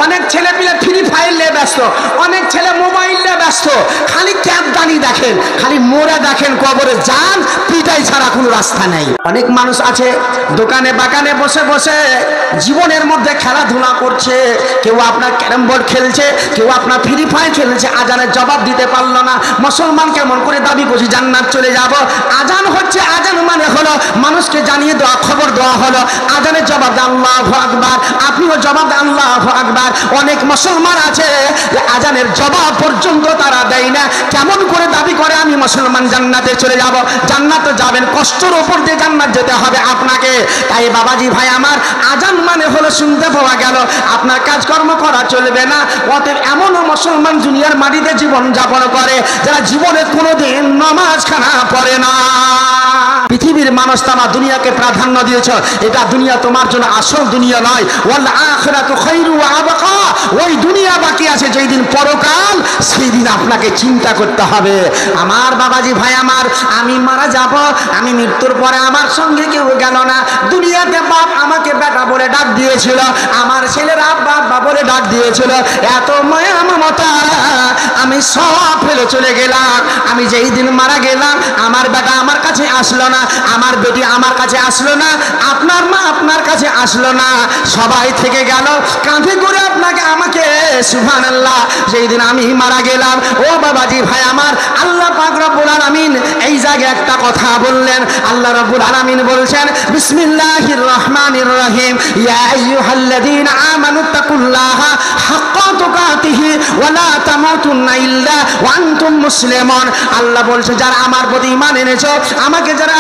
অনেক ছেলে পিলে ফ্রি ফায়ার নিয়ে ব্যস্ত, অনেক ছেলে মোবাইল নিয়ে ব্যস্ত, খালি ক্যাবদানি দেখেন, খালি মোড়া দেখেন, কবরে যান পিটাই ছাড়া কোনো রাস্তা নেই। অনেক মানুষ আছে দোকানে বাগানে বসে বসে জীবনের মধ্যে খেলাধুলা করছে, কেউ আপনার ক্যারাম বোর্ড খেলছে, কেউ আপনার ফ্রি ফায়ার খেলছে, আজানের জবাব দিতে পারলো না। মুসলমান কেমন করে দাবি করছি জান্নাত চলে যাব? আজান হচ্ছে, আজান মানে হলো মানুষকে জানিয়ে দেওয়া, খবর দেওয়া হলো। আজানের জবাব দেন আল্লাহু আকবার, আপনিও জবাব দেন আল্লাহু আকবার। অনেক মুসলমান আছে আজানের জবাব পর্যন্ত তারা দেয় না, কেমন করে দাবি করে আমি মুসলমান জান্নাতে চলে যাব। জান্নাতে যাবেন, কষ্টের উপর দিয়ে জান্নাত যেতে হবে আপনাকে। তাই বাবাজি ভাই আমার, আজান মানে হলো শুনতে পাওয়া গেল, আপনার কাজকর্ম করা চলবে না। অতএব এমনও মুসলমান দুনিয়ার মাটিতে জীবন যাপন করে যারা জীবনে কোনোদিন নামাজ খানা পড়ে না। পৃথিবীর মানুষ তারা দুনিয়াকে প্রাধান্য দিয়েছ, এটা দুনিয়া তোমার জন্য আসল দুনিয়া নয়। ওয়াল আখিরাতু খায়রু ওয়া আবকা, ওই দুনিয়া বাকি আছে যেই দিন পরকাল, সেই দিন আপনাকে চিন্তা করতে হবে। আমার বাবাজি ভাই আমার, আমি মারা যাব, আমি মৃত্যুর পরে আমার সঙ্গে কেউ গেল না। দুনিয়াতে বাপ আমাকে বেটা বলে ডাক দিয়েছিল, আমার ছেলেরা বাবা বলে ডাক দিয়েছিল, এত মায়া মমতা আমি সব ফেলে চলে গেলাম। আমি যেই দিন মারা গেলাম, আমার বেটা আমার কাছে আসলো না, আমার বেটি আমার কাছে আসলো না, আপনার মা আপনার কাছে আসলো না, সবাই থেকে গেল কাঁধে করে আপনাকে আমাকে। সুবহানাল্লাহ, যেই দিন আমি মারা গেলাম, ও বাবাজি ভাই আমার, আল্লাহ পাক রব্বুল আলামিন এই জায়গায় একটা কথা বললেন। আল্লাহ রব্বুল আলামিন বলছেন বিসমিল্লাহির রহমানির রহিম, ইয়া আইয়ুহাল্লাযীনা আমানুত্তাকুল্লাহা হাক্কা তুকাতিহি ওয়া লা তামুতুন্না ইল্লা ওয়া আনতুম মুসলিমুন। আল্লাহ বলছে যারা আমার প্রতি ঈমান এনেছো, আমাকে যারা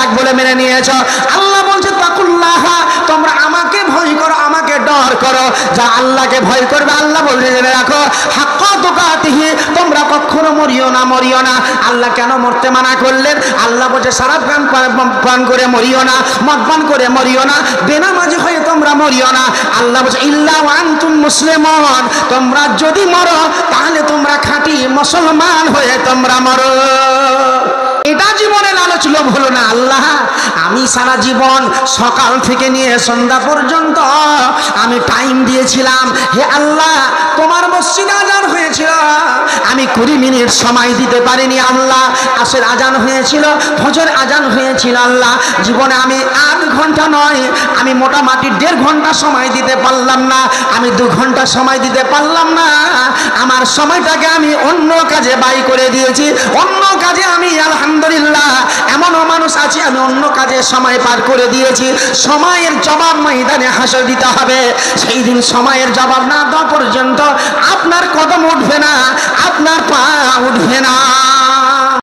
এক বলে মেনে নিয়েছো, আল্লাহ বলছে তাকুল্লাহা, তোমরা আমাকে ভয় করো, আমাকে ডর করো। যা আল্লাহকে ভয় করবে, আল্লাহ বলছে জেনে রাখো হাক্কা তুকাতিহি, তোমরা কখনো মরিও না, মরিও না। আল্লাহ কেন মরতে মানা করলেন? আল্লাহ বলছে সারা পান করে মরিও না, মদ পান করে মরিও না, বেনামাজি হয়ে তোমরা মরিও না। আল্লাহ বলছে ইল্লা ওয়া আনতুম মুসলিমুন, তোমরা যদি মরো তাহলে তোমরা খাঁটি মুসলমান হয়ে তোমরা মরো। এটা জীবনের আলোচনা হলো না। আল্লাহ, আমি সারা জীবন সকাল থেকে নিয়ে সন্ধ্যা পর্যন্ত আমি টাইম দিয়েছিলাম, হে আল্লাহ তোমার মসজিদে আজান হয়েছিল, আমি 20 মিনিট সময় দিতে পারিনি। আল্লাহ আসর আজান হয়েছিল, ফজর আজান হয়েছিল, আল্লাহ জীবনে আমি 8 ঘন্টা নয়, আমি মোটামুটি 1.5 ঘন্টা সময় দিতে পারলাম না, আমি 2 ঘন্টা সময় দিতে পারলাম না। আমার সময়টাকে আমি অন্য কাজে ব্যয় করে দিয়েছি, অন্য কাজে আমি আলহামদুলিল্লাহ, এমনও মানুষ আছে আমি অন্য কাজে সময় পার করে দিয়েছি। সময়ের জবাব ময়দানে হাসর দিতে হবে। সেই দিন সময়ের জবাব না দেওয়া পর্যন্ত আপনার কদম উঠবে না, আপনার পা উঠবে না।